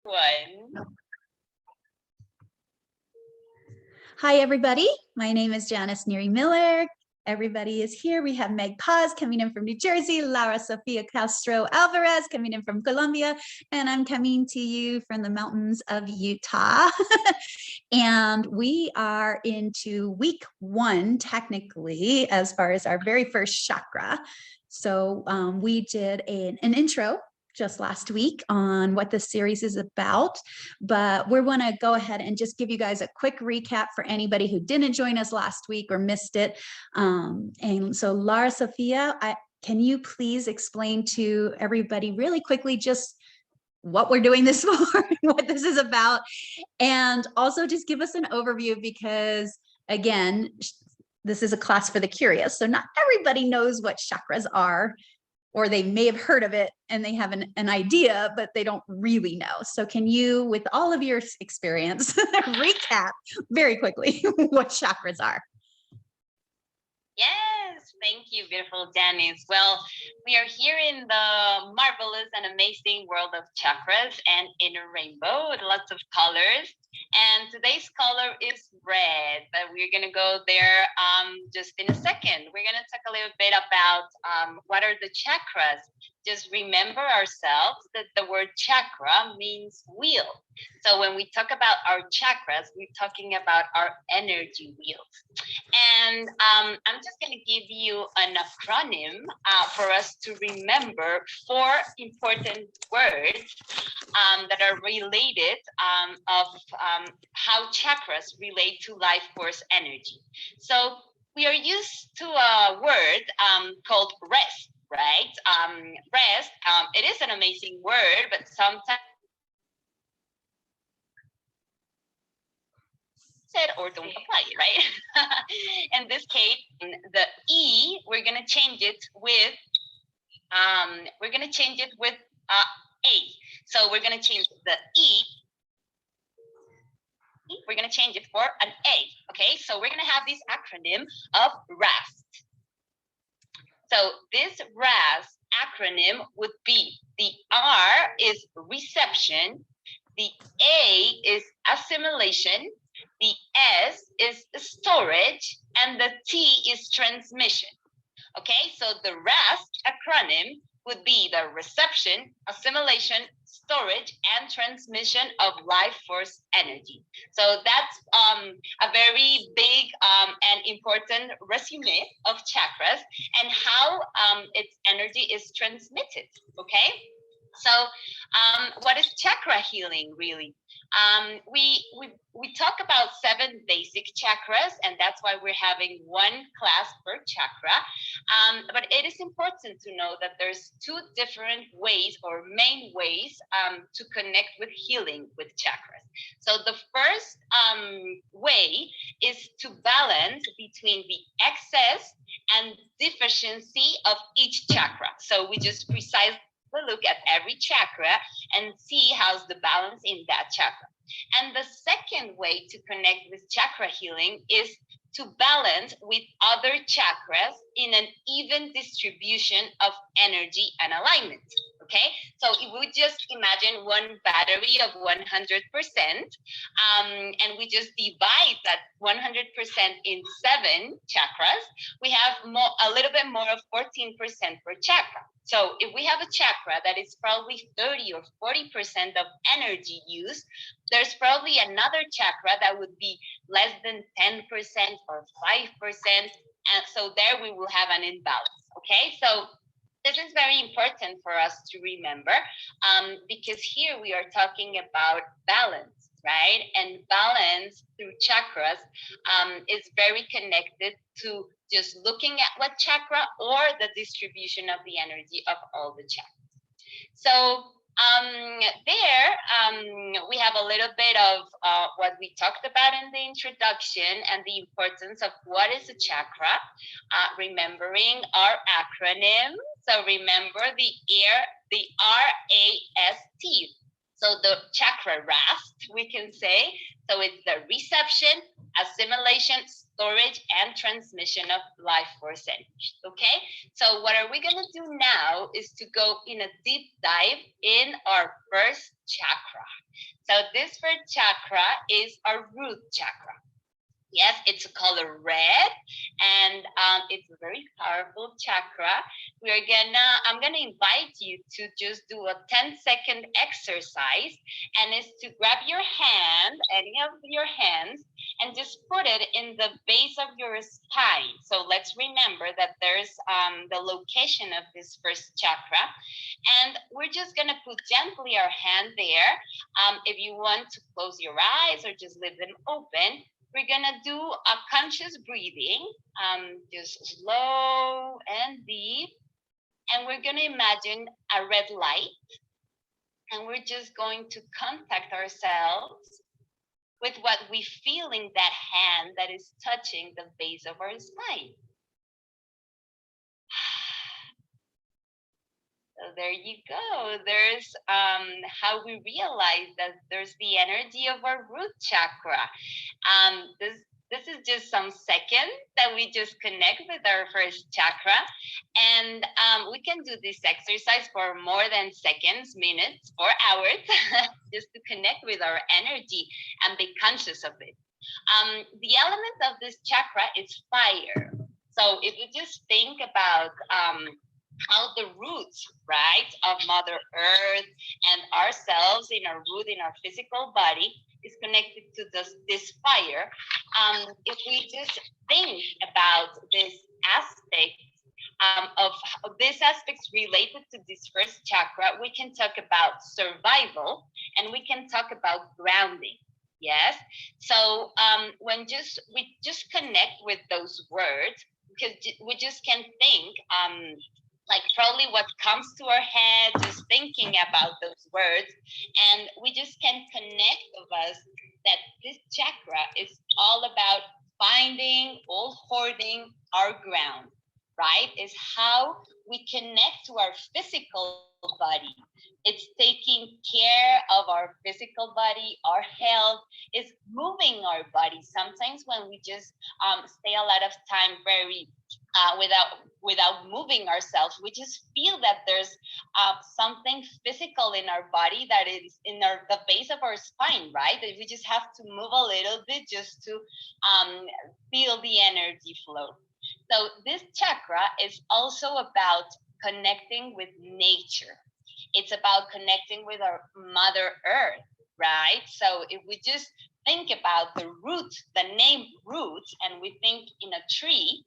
One. Hi, everybody. My name is Janis Neary Miller. Everybody is here. We have Meg Paz coming in from New Jersey, Laura Sofia Alvarez coming in from Colombia, and I'm coming to you from the mountains of Utah. And we are into week 1, technically, as far as our very first chakra. So we did an intro just last week on what this series is about, but we want to go ahead and just give you guys a quick recap for anybody who didn't join us last week or missed it. And so Laura Sofia, can you please explain to everybody really quickly just what we're doing this for, what this is about, and also just give us an overview, because again, this is a class for the curious, so not everybody knows what chakras are, or they may have heard of it and they have an idea, but they don't really know. So can you, with all of your experience, recap very quickly what chakras are? Yes, thank you, beautiful Janis. Well, we are here in the marvelous and amazing world of chakras and in a rainbow with lots of colors. And today's color is red, but we're going to go there just in a second. We're going to talk a little bit about what are the chakras. Just remember ourselves that the word chakra means wheel. So when we talk about our chakras, we're talking about our energy wheels. And I'm just going to give you an acronym for us to remember 4 important words that are related of how chakras relate to life force energy. So we are used to a word called rest, right? Rest, it is an amazing word, but sometimes it or don't apply, right? In this case, the E, we're gonna change it with A. So we're gonna change the E. We're gonna change it for an A. Okay, so we're gonna have this acronym of RAST. So this RAST acronym would be: the R is reception, the A is assimilation, the S is storage, and the T is transmission. Okay, so the RAST acronym would be the reception, assimilation, storage, and transmission of life force energy. So that's a very big and important resume of chakras and how its energy is transmitted. Okay, so what is chakra healing really? We talk about 7 basic chakras, and that's why we're having 1 class per chakra. But it is important to know that there's 2 different ways or main ways to connect with healing with chakras. So the first way is to balance between the excess and deficiency of each chakra. So we just precisely look at every chakra and see how's the balance in that chakra. And the second way to connect with chakra healing is to balance with other chakras in an even distribution of energy and alignment. Okay, so if we just imagine one battery of 100%, and we just divide that 100% in 7 chakras, we have a little bit more of 14% per chakra. So if we have a chakra that is probably 30 or 40% of energy use, there's probably another chakra that would be less than 10% or 5%. And so there we will have an imbalance. Okay, so this is very important for us to remember because here we are talking about balance, right? And balance through chakras is very connected to just looking at what chakra or the distribution of the energy of all the chakras. So we have a little bit of what we talked about in the introduction and the importance of what is a chakra, remembering our acronym. So remember the R-A-S-T. So the chakra RAST, we can say. So it's the reception, assimilation, storage, and transmission of life force energy. Okay, so what are we going to do now is to go in a deep dive in our first chakra. So this first chakra is our root chakra. Yes, it's a color red, and it's a very powerful chakra. I'm gonna invite you to just do a 10-second exercise, and it's to grab your hand, any of your hands, and just put it in the base of your spine. So let's remember that there's the location of this first chakra, and we're just gonna put gently our hand there. If you want to close your eyes or just leave them open, we're gonna do a conscious breathing, just slow and deep. And we're gonna imagine a red light. And we're just going to contact ourselves with what we feel in that hand that is touching the base of our spine. So there you go. There's how we realize that there's the energy of our root chakra. This is just some seconds that we just connect with our first chakra. And we can do this exercise for more than seconds, minutes, or hours, just to connect with our energy and be conscious of it. The element of this chakra is fire. So if you just think about how the roots, right, of Mother Earth and ourselves in our root, in our physical body, is connected to this fire. If we just think about this aspect of these aspects related to this first chakra, we can talk about survival and we can talk about grounding. Yes. So when we just connect with those words, because we just can think like probably what comes to our head, just thinking about those words, and we just can connect with us that this chakra is all about finding or holding our ground, right? Is how we connect to our physical body. It's taking care of our physical body, our health, is moving our body. Sometimes when we just stay a lot of time very without moving ourselves, we just feel that there's something physical in our body that is in the base of our spine, right? That we just have to move a little bit just to feel the energy flow. So this chakra is also about connecting with nature. It's about connecting with our Mother Earth, right? So if we just think about the root, the name root, and we think in a tree,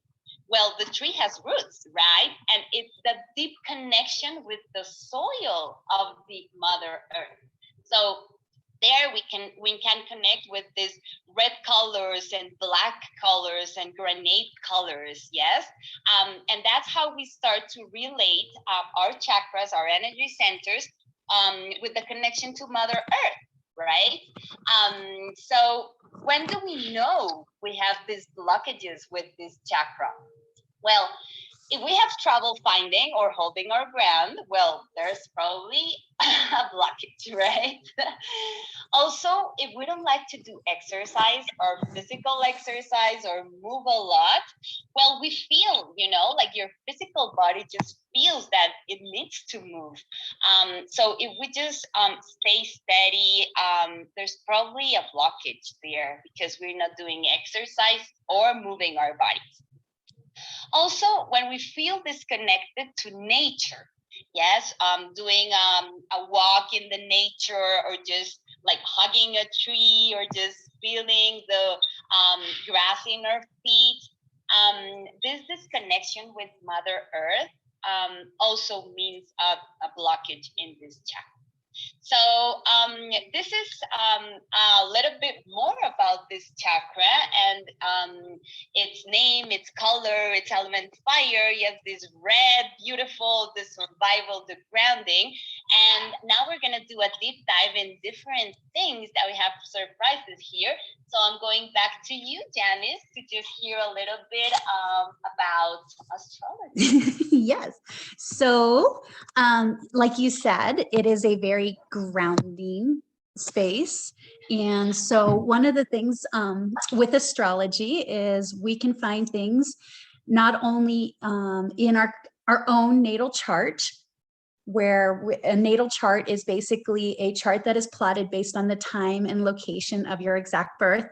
well, the tree has roots, right? And it's the deep connection with the soil of the Mother Earth. So there we can connect with these red colors and black colors and granite colors, yes? And that's how we start to relate our chakras, our energy centers, with the connection to Mother Earth, right? So when do we know we have these blockages with this chakra? Well, if we have trouble finding or holding our ground, well, there's probably a blockage, right? Also, if we don't like to do exercise or physical exercise or move a lot, well, we feel, like your physical body just feels that it needs to move. So if we just stay steady, there's probably a blockage there because we're not doing exercise or moving our bodies. Also, when we feel disconnected to nature, yes, doing a walk in the nature or just like hugging a tree or just feeling the grass in our feet, this disconnection with Mother Earth also means a blockage in this chakra. So this is a little bit more about this chakra and its name, its color, its element fire. Yes, this red, beautiful, the survival, the grounding. And now we're going to do a deep dive in different things that we have surprises here. So I'm going back to you, Janis, to just hear a little bit about astrology. Yes. So like you said, it is a very grounding space. And so one of the things with astrology is we can find things not only in our own natal chart, where a natal chart is basically a chart that is plotted based on the time and location of your exact birth.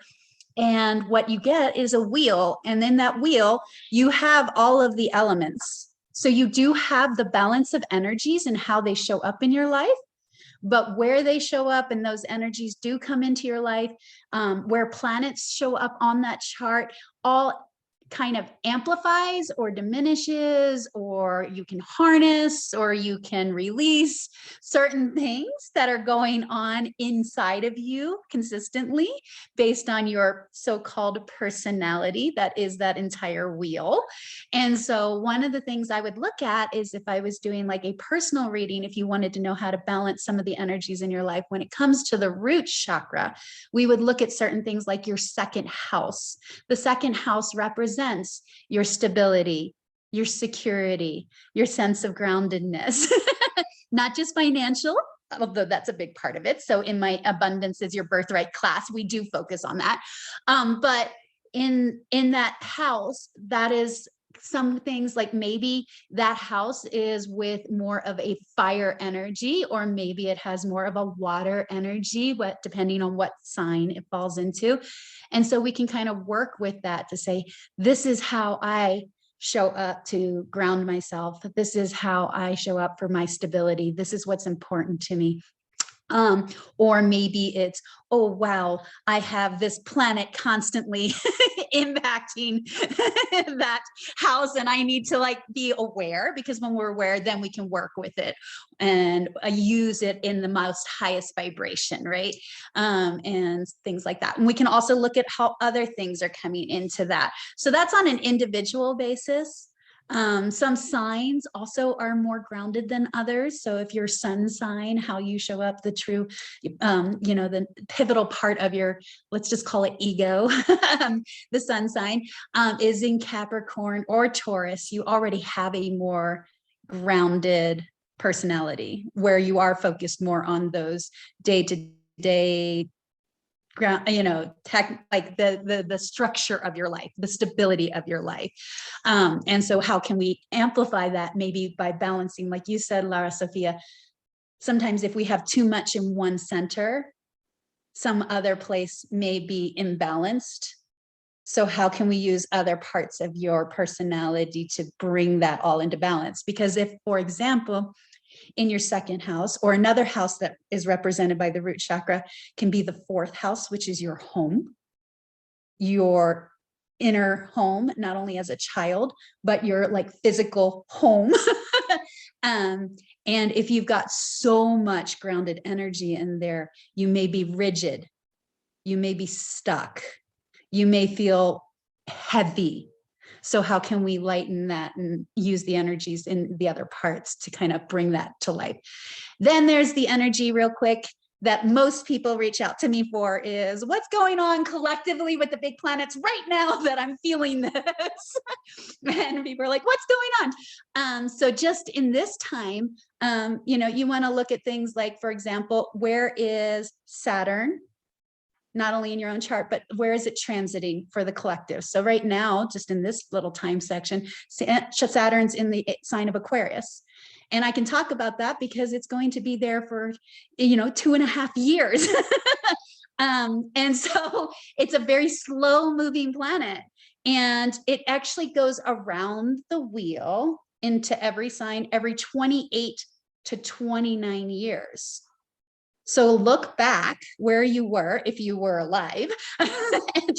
And what you get is a wheel. And in that wheel, you have all of the elements. So you do have the balance of energies and how they show up in your life. But where they show up and those energies do come into your life, where planets show up on that chart, all kind of amplifies or diminishes, or you can harness or you can release certain things that are going on inside of you consistently based on your so-called personality that is that entire wheel. And so one of the things I would look at is if I was doing like a personal reading, if you wanted to know how to balance some of the energies in your life when it comes to the root chakra, we would look at certain things like your second house. The second house represents your stability, your security, your sense of groundedness, not just financial, although that's a big part of it. So in my Abundance is Your Birthright class, we do focus on that. But in that house, that is some things like maybe that house is with more of a fire energy, or maybe it has more of a water energy, depending on what sign it falls into. And so we can kind of work with that to say, this is how I show up to ground myself. This is how I show up for my stability. This is what's important to me. Or maybe it's, oh, wow, I have this planet constantly impacting that house and I need to like be aware, because when we're aware, then we can work with it and use it in the most highest vibration, right? And things like that. And we can also look at how other things are coming into that. So that's on an individual basis. Some signs also are more grounded than others. So if your sun sign, how you show up, the true, the pivotal part of your, let's just call it ego, the sun sign is in Capricorn or Taurus, you already have a more grounded personality where you are focused more on those day-to-day ground, like the structure of your life, the stability of your life. And so how can we amplify that? Maybe by balancing, like you said, Lara Sofia, sometimes if we have too much in one center, some other place may be imbalanced. So how can we use other parts of your personality to bring that all into balance? Because if, for example, in your second house, or another house that is represented by the root chakra can be the fourth house, which is your home, your inner home, not only as a child, but your like physical home. And if you've got so much grounded energy in there, you may be rigid, you may be stuck, you may feel heavy. So how can we lighten that and use the energies in the other parts to kind of bring that to life? Then there's the energy, real quick, that most people reach out to me for is what's going on collectively with the big planets right now that I'm feeling this. And people are like, what's going on? So just in this time, you want to look at things like, for example, where is Saturn? Not only in your own chart, but where is it transiting for the collective? So right now, just in this little time section, Saturn's in the sign of Aquarius. And I can talk about that because it's going to be there for, 2.5 years. And so it's a very slow moving planet. And it actually goes around the wheel into every sign every 28 to 29 years. So look back where you were, if you were alive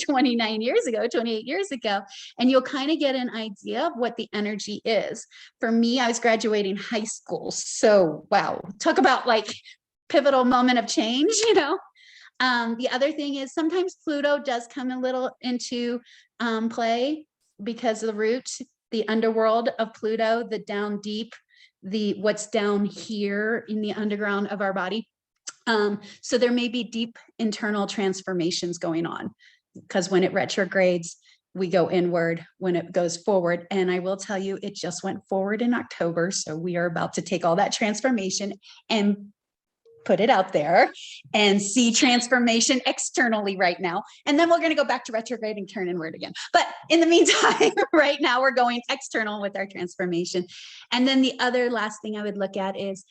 29 years ago, 28 years ago, and you'll kind of get an idea of what the energy is. For me, I was graduating high school. So, wow, talk about like pivotal moment of change, The other thing is sometimes Pluto does come a little into play because of the root, the underworld of Pluto, the down deep, what's down here in the underground of our body. So there may be deep internal transformations going on because when it retrogrades, we go inward. When it goes forward, and I will tell you, it just went forward in October. So we are about to take all that transformation and put it out there and see transformation externally right now. And then we're going to go back to retrograde and turn inward again. But in the meantime, right now we're going external with our transformation. And then the other last thing I would look at is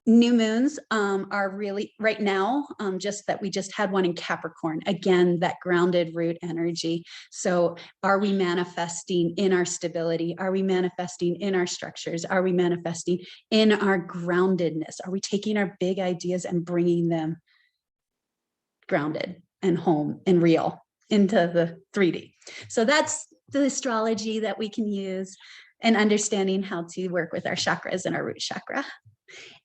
new moons are really right now, just that we just had one in Capricorn, again, that grounded root energy. So are we manifesting in our stability? Are we manifesting in our structures? Are we manifesting in our groundedness? Are we taking our big ideas and bringing them grounded and home and real into the 3D? So that's the astrology that we can use and understanding how to work with our chakras and our root chakra.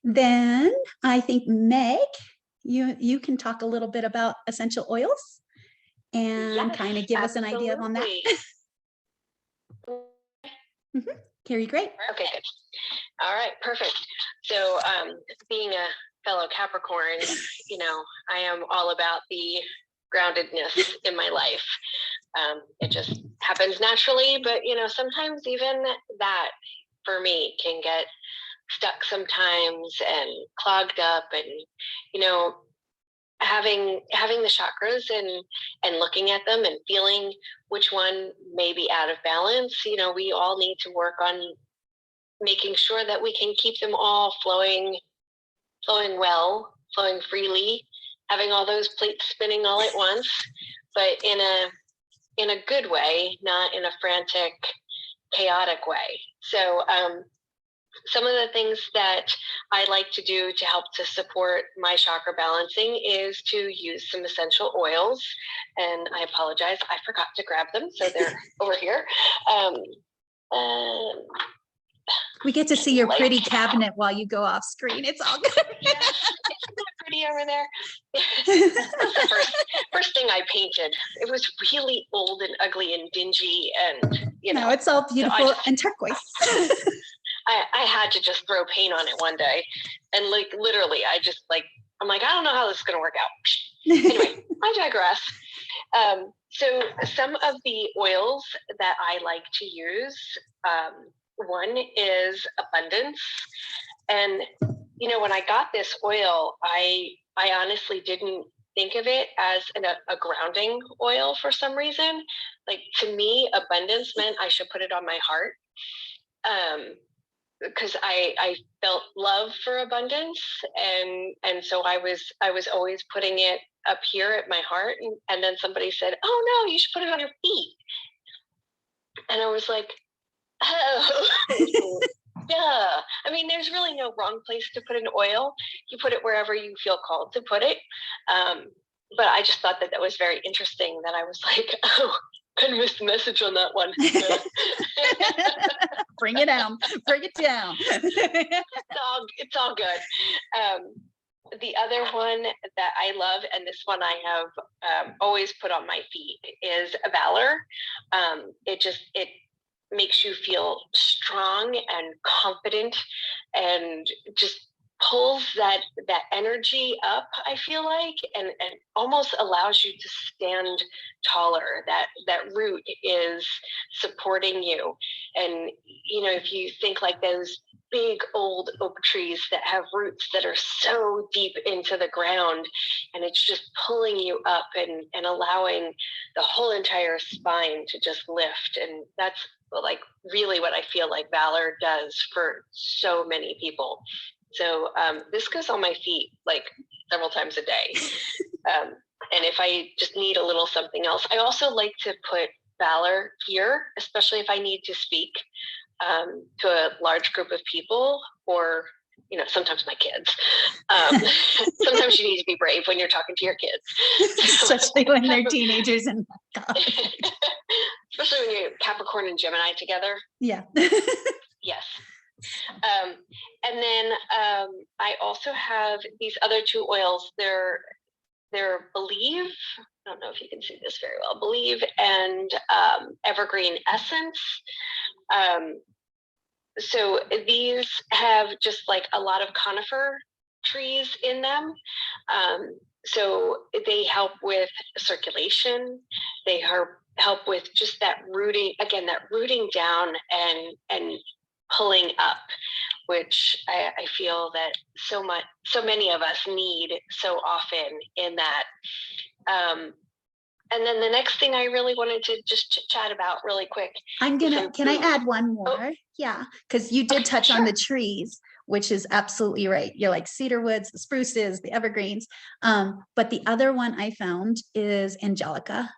Then I think Meg, you can talk a little bit about essential oils and kind of give us an idea on that. Carrie, great. Okay, good. All right, perfect. So being a fellow Capricorn, you know, I am all about the groundedness in my life. It just happens naturally, but you know, sometimes even that for me can get stuck sometimes and clogged up, and you know, having the chakras and looking at them and feeling which one may be out of balance. You know, we all need to work on making sure that we can keep them all flowing well, flowing freely, having all those plates spinning all at once, but in a good way, not in a frantic, chaotic way. So some of the things that I like to do to help to support my chakra balancing is to use some essential oils. And I apologize, I forgot to grab them, so they're over here. We get to see your pretty cabinet while you go off screen. It's all good. Yeah, isn't that pretty over there? That's the first thing I painted. It was really old and ugly and dingy, and you know. No, it's all beautiful so and turquoise. I had to just throw paint on it one day, and like literally, I'm like, I don't know how this is going to work out. Anyway, I digress. So some of the oils that I like to use, one is abundance. And, you know, when I got this oil, I honestly didn't think of it as a grounding oil for some reason. Like, to me, abundance meant I should put it on my heart. Because I felt love for abundance, and so I was always putting it up here at my heart, and then somebody said, "Oh no, you should put it on your feet," and I was like, "Oh, duh." I mean, there's really no wrong place to put an oil. You put it wherever you feel called to put it. But I just thought that was very interesting. That I was like, "Oh, kind of missed the message on that one." Bring it down. Bring it down. It's all good. The other one that I love, and this one I have always put on my feet, is Valor. It makes you feel strong and confident, and just pulls that energy up, I feel like, and almost allows you to stand taller. That root is supporting you. And you know, if you think like those big old oak trees that have roots that are so deep into the ground, and it's just pulling you up and allowing the whole entire spine to just lift. And that's like really what I feel like Valor does for so many people. So this goes on my feet like several times a day. And if I just need a little something else, I also like to put Valor here, especially if I need to speak to a large group of people, or, you know, sometimes my kids. Sometimes you need to be brave when you're talking to your kids. Especially when they're teenagers and especially when you're Capricorn and Gemini together. Yeah. Yes. And then I also have these other two oils. They're Believe. I don't know if you can see this very well. Believe and Evergreen Essence. So these have just like a lot of conifer trees in them. So they help with circulation. They help with just that rooting down and pulling up. which I feel that so many of us need so often in that. And then the next thing I really wanted to just chat about really quick. Can I add one more? Oh. Yeah, because you did touch on the trees, which is absolutely right. You're like cedar woods, the spruces, the evergreens. But the other one I found is angelica.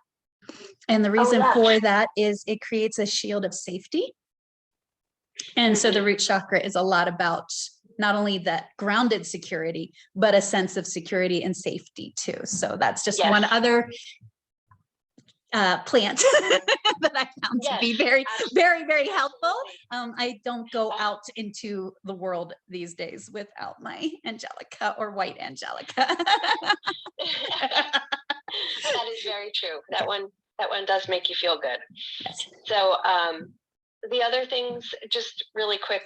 And the reason for that is it creates a shield of safety. And so the root chakra is a lot about not only that grounded security, but a sense of security and safety too. So that's just one other plant that I found to be very, very, very helpful. I don't go out into the world these days without my angelica or white angelica. That is very true. That one does make you feel good. Yes. So the other things, just really quick,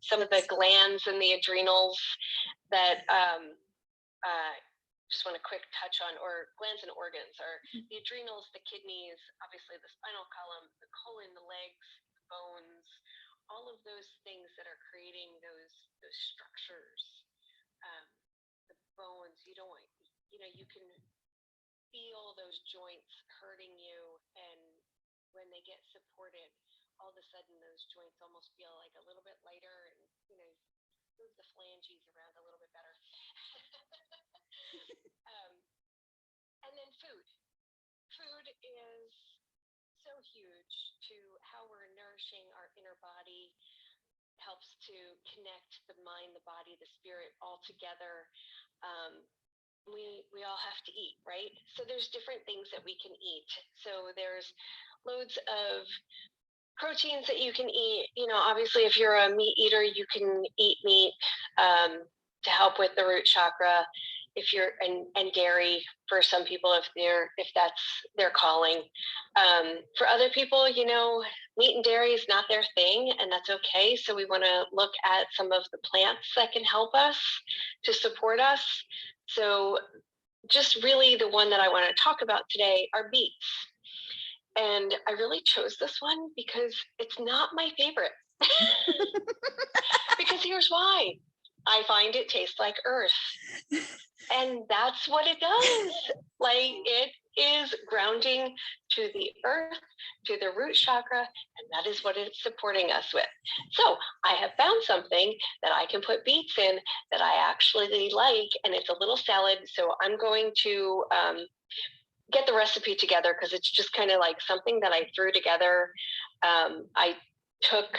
some of the glands and the adrenals that just want to quick touch on, or glands and organs, are the adrenals, the kidneys, obviously the spinal column, the colon, the legs, the bones, all of those things that are creating those structures. The bones, you can feel those joints hurting you, and when they get supported, all of a sudden those joints almost feel like a little bit lighter, and move the phalanges around a little bit better. And then food is so huge to how we're nourishing our inner body, helps to connect the mind, the body, the spirit all together. We all have to eat, right? So there's different things that we can eat. So there's loads of proteins that you can eat. Obviously, if you're a meat eater, you can eat meat to help with the root chakra. If you're and dairy for some people, if that's their calling. For other people, meat and dairy is not their thing, and that's okay. So we want to look at some of the plants that can help us to support us. So just really the one that I want to talk about today are beets. And I really chose this one because it's not my favorite. Because here's why. I find it tastes like earth. And that's what it does. Like, it is grounding to the earth, to the root chakra, and that is what it's supporting us with. So I have found something that I can put beets in that I actually like, and it's a little salad. So I'm going to get the recipe together, because it's just kind of like something that I threw together. I took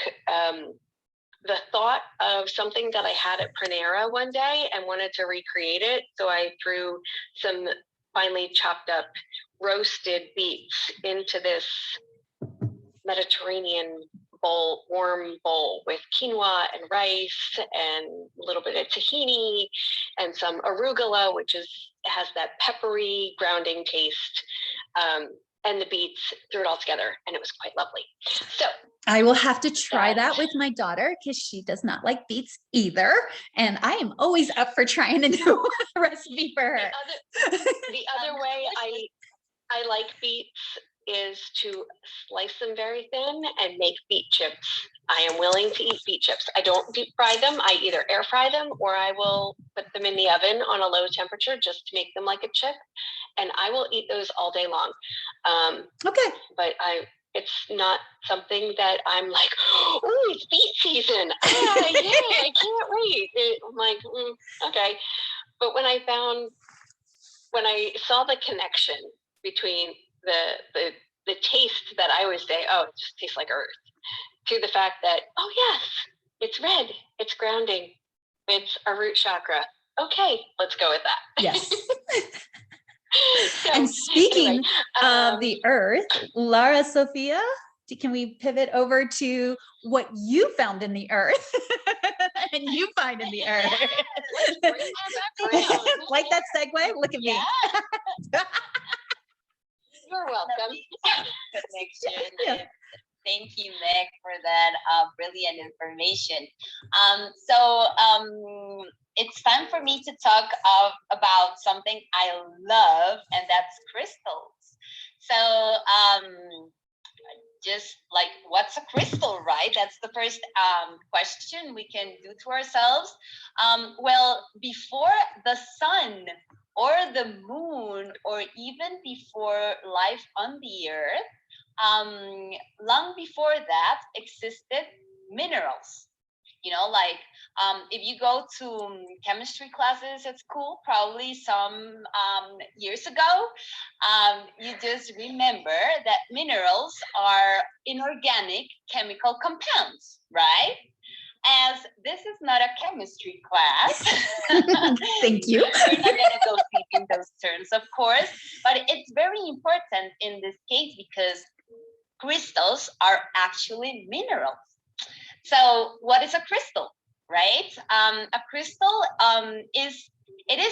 the thought of something that I had at Panera one day and wanted to recreate it. So I threw some finely chopped up roasted beets into this Mediterranean bowl, warm bowl, with quinoa and rice and a little bit of tahini and some arugula, which has that peppery grounding taste, and the beets, threw it all together, and it was quite lovely. So I will have to try that with my daughter, because she does not like beets either. And I am always up for trying a new recipe for her. The other way I like beets is to slice them very thin and make beet chips. I am willing to eat beet chips. I don't deep fry them. I either air fry them, or I will put them in the oven on a low temperature just to make them like a chip. And I will eat those all day long. Okay. But it's not something that I'm like, oh, it's beet season. Yeah, I can't wait. I'm like, okay. But when I saw the connection between the taste that I always say, oh, it just tastes like earth, to the fact that, oh yes, it's red, it's grounding, it's a root chakra. Okay, let's go with that. Yes. So, and speaking of the earth, Lara, Sofia, can we pivot over to what you found in the earth and you find in the earth? Let's bring that back around. Like that segue? Look at me. You're welcome. Connection. Thank you, Meg, for that brilliant information. It's time for me to talk about something I love, and that's crystals. So just like, what's a crystal, right? That's the first question we can do to ourselves. Well, before the sun or the moon, or even before life on the earth, long before that existed minerals. Like if you go to chemistry classes at school, probably some years ago, you just remember that minerals are inorganic chemical compounds, right? As this is not a chemistry class, Thank you. we're not going to go deep in those terms, of course, but it's very important in this case because crystals are actually minerals. So what is a crystal, right? A crystal is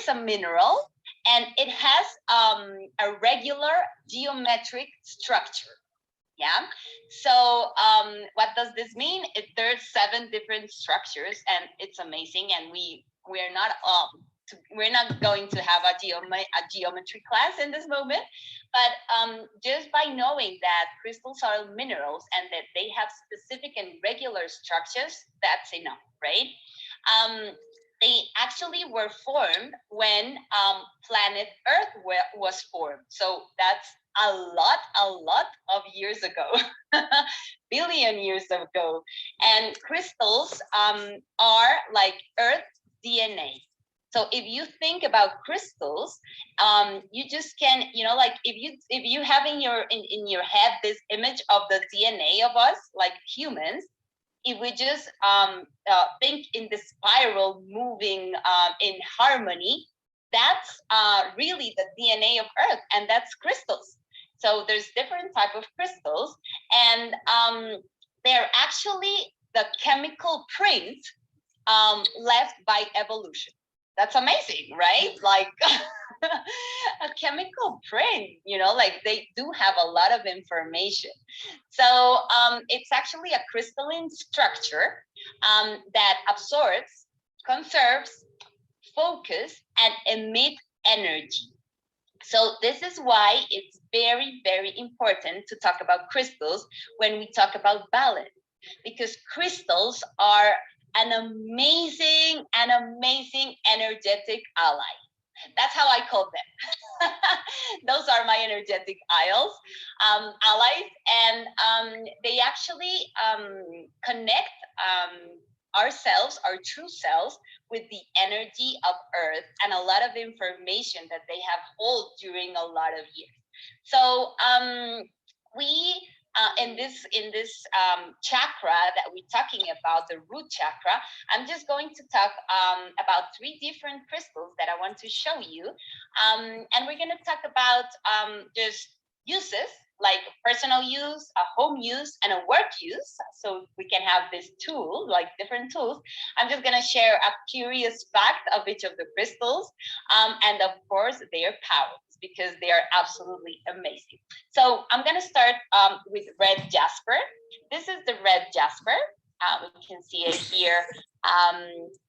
a mineral, and it has a regular geometric structure. Yeah. So what does this mean? There's 7 different structures, and it's amazing. And we're not going to have a geometry class in this moment, but just by knowing that crystals are minerals and that they have specific and regular structures, that's enough, right? They actually were formed when planet Earth was formed. So that's a lot of years ago, billion years ago. And crystals are like Earth DNA. So if you think about crystals, you just can, like if you have in your head this image of the DNA of us, like humans, if we just think in the spiral moving in harmony, that's really the DNA of Earth, and that's crystals. So there's different type of crystals, and they're actually the chemical print left by evolution. That's amazing, right? Like a chemical print, like they do have a lot of information. So it's actually a crystalline structure that absorbs, conserves, focus, and emit energy. So this is why it's very, very important to talk about crystals when we talk about balance, because crystals are an amazing energetic ally. That's how I call them. Those are my energetic allies, and they actually connect ourselves, our true selves, with the energy of Earth and a lot of information that they have hold during a lot of years. So we in this chakra that we're talking about, the root chakra, I'm just going to talk about 3 different crystals that I want to show you, and we're going to talk about just uses, like personal use, a home use, and a work use, so we can have this tool, like different tools. I'm just going to share a curious fact of each of the crystals, and of course their powers, because they are absolutely amazing. So I'm going to start with red jasper. This is the red jasper. We can see it here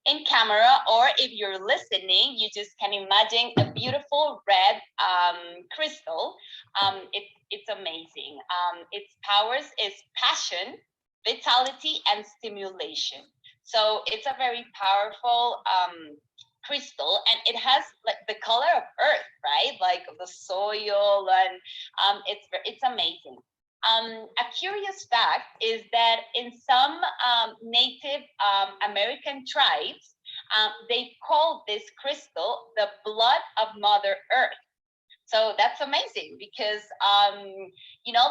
in camera, or if you're listening, you just can imagine a beautiful red crystal. It's amazing. Its powers is passion, vitality, and stimulation. So it's a very powerful crystal, and it has like the color of Earth, right? Like the soil, and it's amazing. A curious fact is that in some Native American tribes, they call this crystal the blood of Mother Earth. So that's amazing because,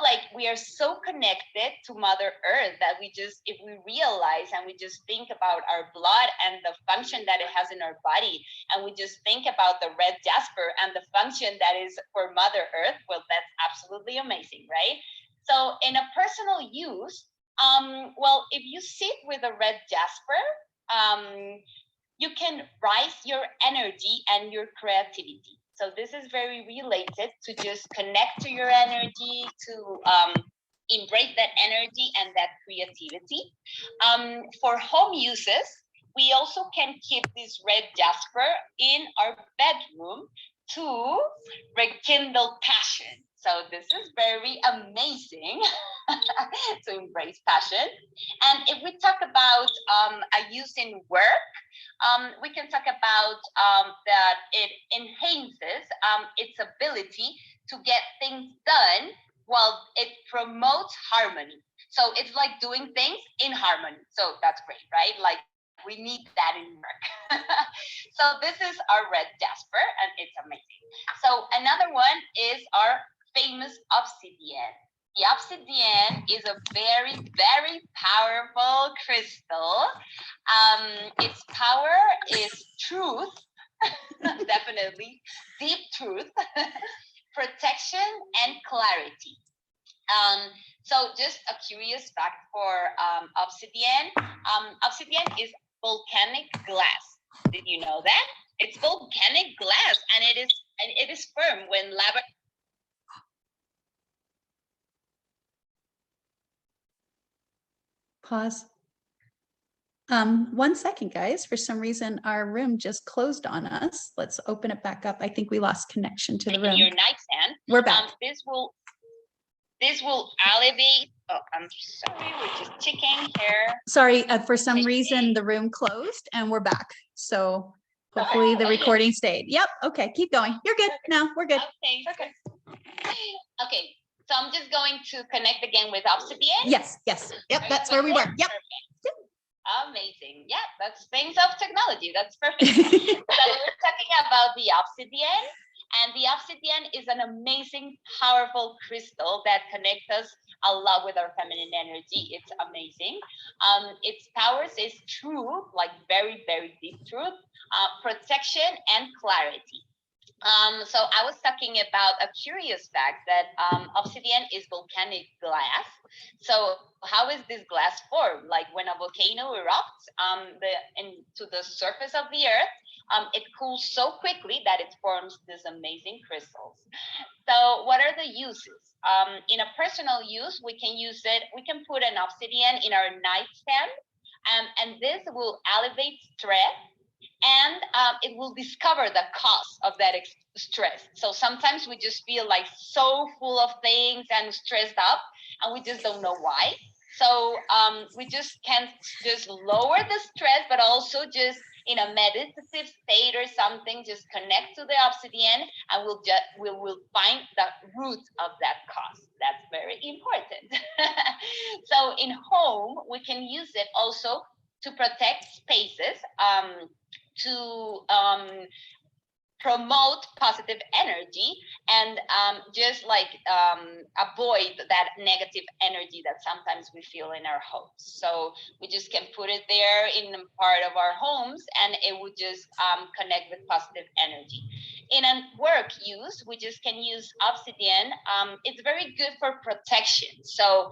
like we are so connected to Mother Earth that if we realize and we just think about our blood and the function that it has in our body, and we just think about the red jasper and the function that is for Mother Earth, well, that's absolutely amazing, right? So in a personal use, well, if you sit with a red jasper, you can rise your energy and your creativity. So this is very related to just connect to your energy, to embrace that energy and that creativity. For home uses, we also can keep this red jasper in our bedroom to rekindle passion. So this is very amazing to embrace passion. And if we talk about a use in work, we can talk about that it enhances its ability to get things done while it promotes harmony. So it's like doing things in harmony. So that's great, right? Like we need that in work. So this is our red jasper, and it's amazing. So another one is our famous obsidian. The obsidian is a very, very powerful crystal. Its power is truth, definitely deep truth, protection, and clarity. So just a curious fact for obsidian. Obsidian is volcanic glass. Did you know that? It's volcanic glass, and it is firm when lava. Pause. 1 second, guys. For some reason, our room just closed on us. Let's open it back up. I think we lost connection to the room. Your nightstand. We're back. This will alleviate. Oh, I'm sorry. We're just checking here. Sorry, for some reason the room closed and we're back. So hopefully the recording stayed. Yep. Okay, keep going. You're good now. We're good. Okay. Okay. So I'm just going to connect again with obsidian. Yes. Yes. Yep. That's where we were. Yep. Perfect. Amazing. Yeah, that's things of technology. That's perfect. So we're talking about the obsidian. And the obsidian is an amazing, powerful crystal that connects us a lot with our feminine energy. It's amazing. Its powers is truth, like very, very deep truth, protection, and clarity. So I was talking about a curious fact that obsidian is volcanic glass. So how is this glass formed? Like when a volcano erupts into the surface of the earth, it cools so quickly that it forms these amazing crystals. So what are the uses? In a personal use, we can use it. We can put an obsidian in our nightstand, and this will elevate stress, and it will discover the cause of that stress. So sometimes we just feel like so full of things and stressed up, and we just don't know why. So we just can just lower the stress, but also just in a meditative state or something, just connect to the obsidian, and we will find the root of that cause. That's very important. So in home, we can use it also to protect spaces, to promote positive energy, and just like avoid that negative energy that sometimes we feel in our homes. So we just can put it there in part of our homes, and it would just connect with positive energy. In a work use, we just can use obsidian. It's very good for protection. So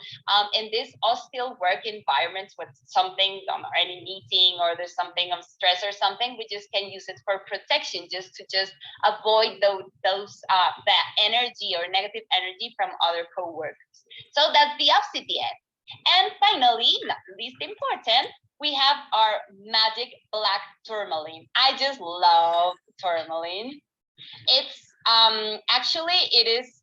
in this hostile work environments with something or any meeting, or there's something of stress or something, we just can use it for protection, just to avoid those that energy or negative energy from other co-workers. So that's the obsidian. And finally, not least important, we have our magic black tourmaline. I just love tourmaline. It's actually it is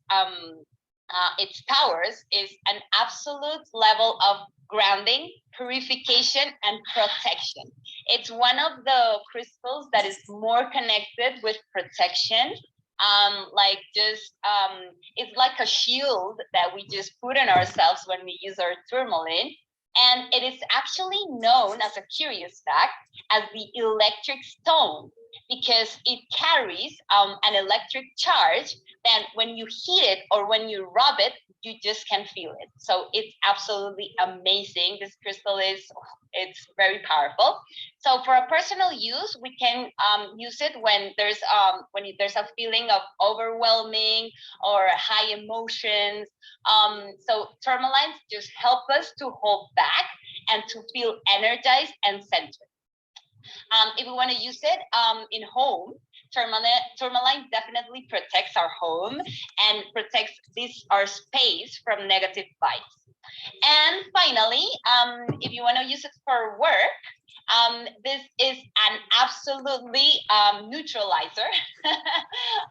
its powers is an absolute level of grounding, purification, and protection. It's one of the crystals that is more connected with protection. Like just it's like a shield that we just put on ourselves when we use our tourmaline. And it is actually known, as a curious fact, as the electric stone, because it carries an electric charge. Then when you heat it or when you rub it, you just can feel it. So it's absolutely amazing. This crystal it's very powerful. So for a personal use, we can use it when there's a feeling of overwhelming or high emotions. So tourmalines just help us to hold back and to feel energized and centered. If we want to use it in home, tourmaline definitely protects our home and protects our space from negative vibes. And finally, if you want to use it for work, this is an absolutely neutralizer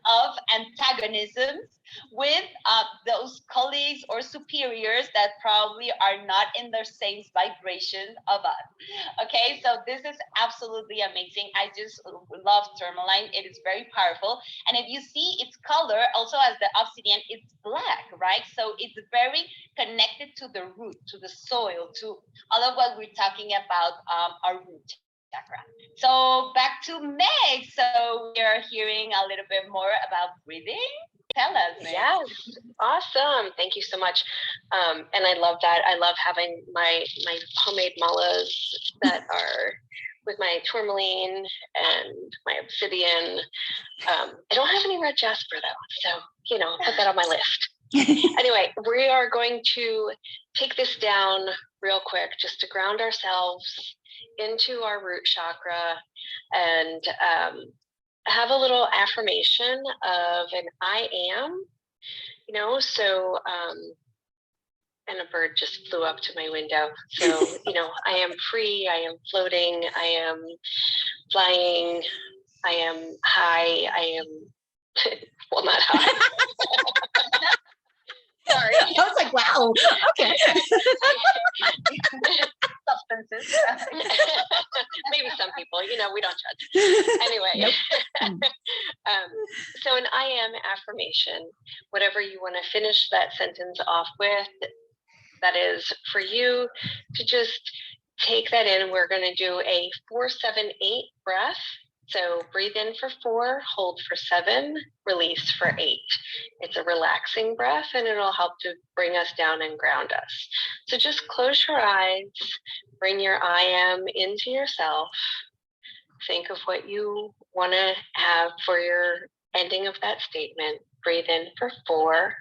of antagonisms with those colleagues or superiors that probably are not in the same vibration of us. Okay, so this is absolutely amazing. I just love tourmaline. It is very powerful. And if you see its color, also as the obsidian, it's black, right? So it's very connected to the root, to the soil, to all of what we're talking about, our root chakra. So back to Meg. So we are hearing a little bit more about breathing. Tell us, Meg. Yes, awesome. Thank you so much. And I love that. I love having my homemade malas that are with my tourmaline and my obsidian. I don't have any red jasper though, so put that on my list. Anyway, we are going to take this down real quick just to ground ourselves into our root chakra and have a little affirmation of an I am, so and a bird just flew up to my window. So, I am free, I am floating, I am flying, I am high, I am, well, not high. Sorry. I was like, wow, okay. Substances. Maybe some people, we don't judge. Anyway, Nope. So an I am affirmation, whatever you want to finish that sentence off with, that is for you to just take that in. We're going to do a 4-7-8 breath. So breathe in for 4, hold for 7, release for 8. It's a relaxing breath and it'll help to bring us down and ground us. So just close your eyes, bring your I am into yourself. Think of what you want to have for your ending of that statement. Breathe in for 4.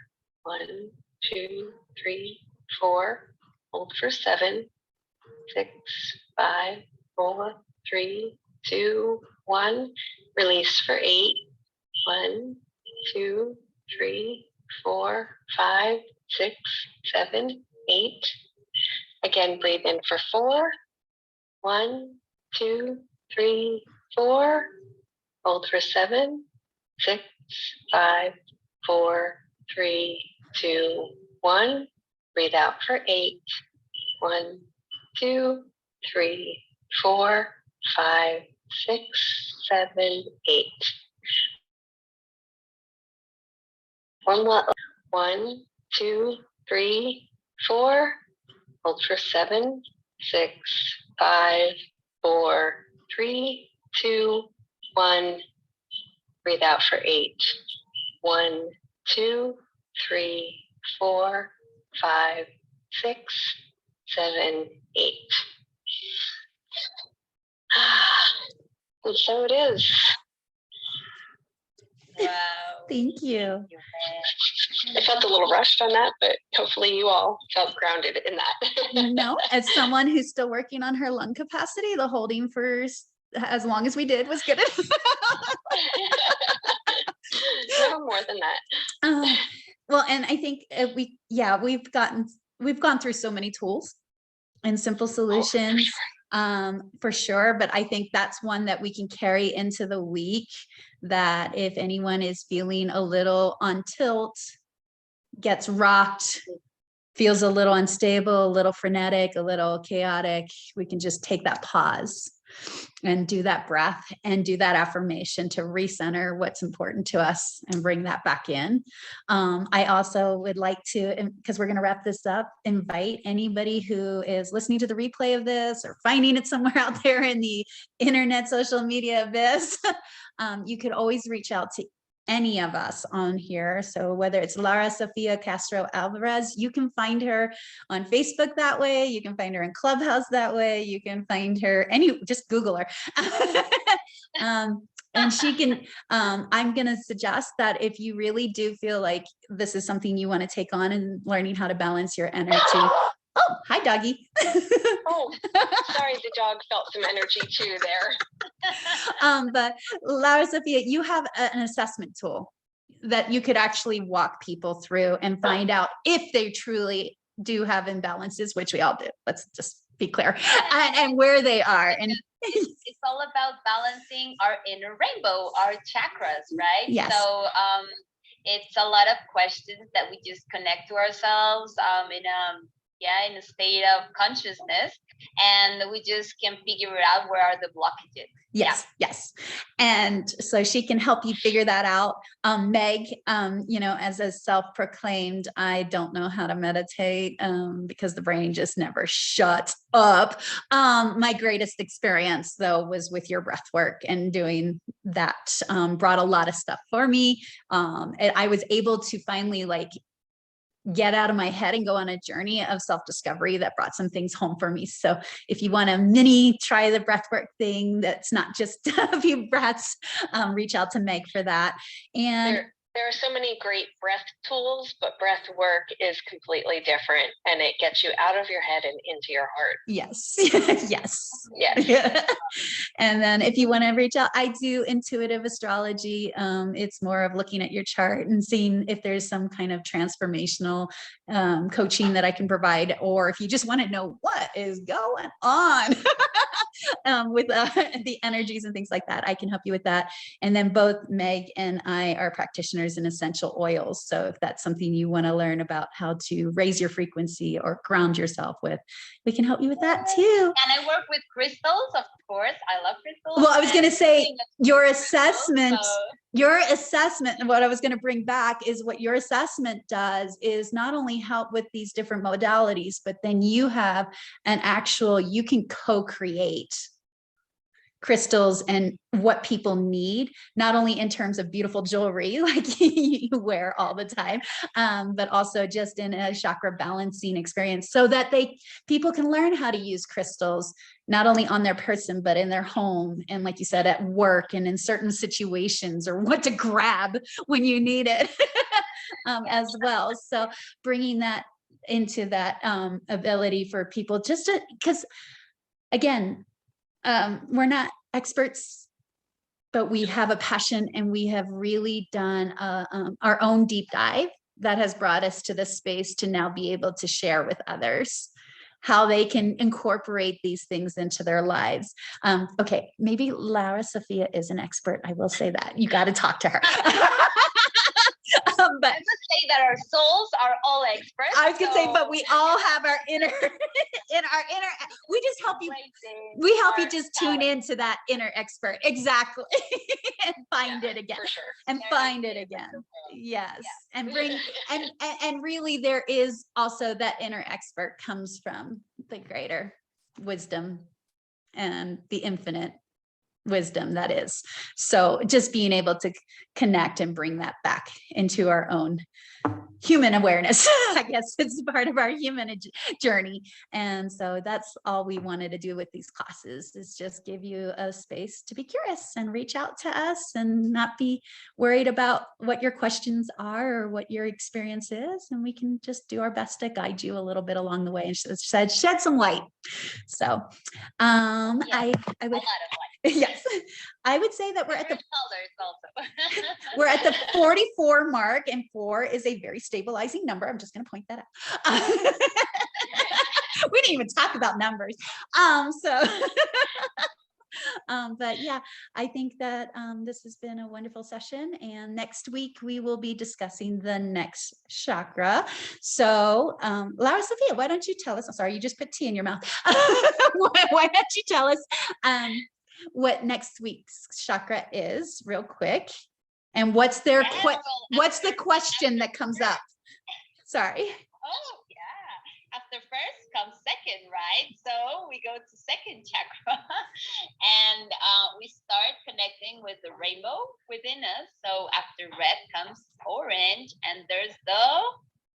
1, 2, 3, 4. Hold for 7, 6, 5, 4, 3, 2, 1. Release for 8. 1, 2, 3, 4, 5, 6, 7, 8. Again, breathe in for 4. 1, 2, 3, 4. Hold for 7, 6, 5, 4, 3, 2, 1. Breathe out for 8. 1, 2, 3, 4, 5, 6, 7, 8. One more. 1, 2, 3, 4. Hold for 7, 6, 5, 4, 3, 2, 1. Breathe out for 8. 1, 2, 3, 4, 5, 6, 7, 8. And so it is. Wow. Thank you. I felt a little rushed on that, but hopefully you all felt grounded in that. No, as someone who's still working on her lung capacity, the holding for as long as we did was good. Never more than that. Well, and I think we've gone through so many tools and simple solutions. For sure. But I think that's one that we can carry into the week, that if anyone is feeling a little on tilt, gets rocked, feels a little unstable, a little frenetic, a little chaotic, we can just take that pause and do that breath and do that affirmation to recenter what's important to us and bring that back in. I also would like to, because we're going to wrap this up, invite anybody who is listening to the replay of this or finding it somewhere out there in the internet, social media abyss. You could always reach out to any of us on here. So whether it's Sofia Alvarez, you can find her on Facebook that way. You can find her in Clubhouse that way. You can find her just Google her. And she can, I'm going to suggest that if you really do feel like this is something you want to take on and learning how to balance your energy. Oh, hi, doggy. Oh, sorry, the dog felt some energy too there. But Sofia, you have an assessment tool that you could actually walk people through and find out if they truly do have imbalances, which we all do. Let's just be clear, and where they are. And it's all about balancing our inner rainbow, our chakras, right? Yes. So it's a lot of questions that we just connect to ourselves in a state of consciousness, and we just can figure out where are the blockages. Yes, yes. And so she can help you figure that out. Meg, as a self-proclaimed, I don't know how to meditate because the brain just never shuts up. My greatest experience, though, was with your breath work, and doing that brought a lot of stuff for me. And I was able to finally get out of my head and go on a journey of self-discovery that brought some things home for me. So if you want to try the breathwork thing, that's not just a few breaths, reach out to Meg for that. And there are so many great breath tools, but breath work is completely different, and it gets you out of your head and into your heart. Yes. Yes. Yes. And then if you want to reach out, I do intuitive astrology. It's more of looking at your chart and seeing if there's some kind of transformational coaching that I can provide, or if you just want to know what is going on with the energies and things like that, I can help you with that. And then both Meg and I are practitioners in essential oils. So if that's something you want to learn about how to raise your frequency or ground yourself with, we can help you with that too. And I work with crystals, of course. I love crystals. Well, I was going to say your assessment, and what I was going to bring back is what your assessment does is not only help with these different modalities, but then you have you can co-create crystals and what people need, not only in terms of beautiful jewelry like you wear all the time, but also just in a chakra balancing experience, so that people can learn how to use crystals not only on their person, but in their home, and like you said, at work and in certain situations, or what to grab when you need it as well. So bringing that into that ability for people, just because again, we're not experts, but we have a passion, and we have really done our own deep dive that has brought us to this space to now be able to share with others how they can incorporate these things into their lives. Okay, maybe Sofia is an expert. I will say that. You got to talk to her. But I would say that our souls are all experts. I was gonna say, but we all have our inner, we just help you. We help you just tune into that inner expert, exactly, and find it again, for sure. and find it again. Yes, and bring and really, there is also that inner expert comes from the greater wisdom and the infinite wisdom that is. So just being able to connect and bring that back into our own human awareness, I guess it's part of our human journey. And so that's all we wanted to do with these classes, is just give you a space to be curious and reach out to us, and not be worried about what your questions are or what your experience is. And we can just do our best to guide you a little bit along the way and shed some light. So I would, a lot of light. Yes, I would say that we're at the we're at the 44 mark, and 4 is a very stabilizing number. I'm just going to point that out. We didn't even talk about numbers. But yeah, I think that this has been a wonderful session, and next week we will be discussing the next chakra. So Sofia, why don't you tell us? I'm sorry, you just put tea in your mouth. Why don't you tell us what next week's chakra is real quick, and what's the question that comes up? Sorry. Oh yeah, after first comes second, right? So we go to second chakra, and we start connecting with the rainbow within us. So after red comes orange, and there's the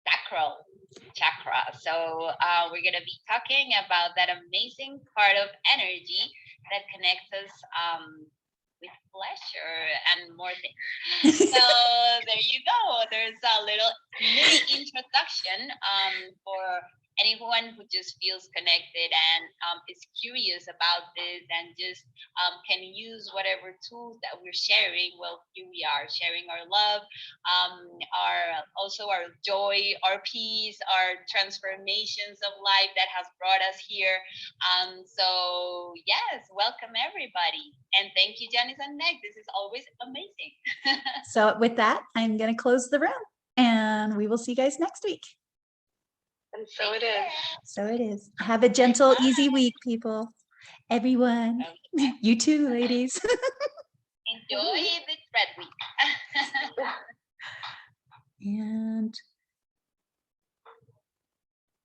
sacral chakra. So we're going to be talking about that amazing part of energy that connects us with pleasure and more things. So there you go. There's a little mini introduction for anyone who just feels connected and is curious about this and just can use whatever tools that we're sharing, well, here we are sharing our love, our joy, our peace, our transformations of life that has brought us here. So yes, welcome everybody. And thank you, Janis and Meg. This is always amazing. So with that, I'm going to close the room and we will see you guys next week. And so it is. So it is. Have a gentle, easy week, people. Everyone. Okay. You too, ladies. Enjoy this red week. And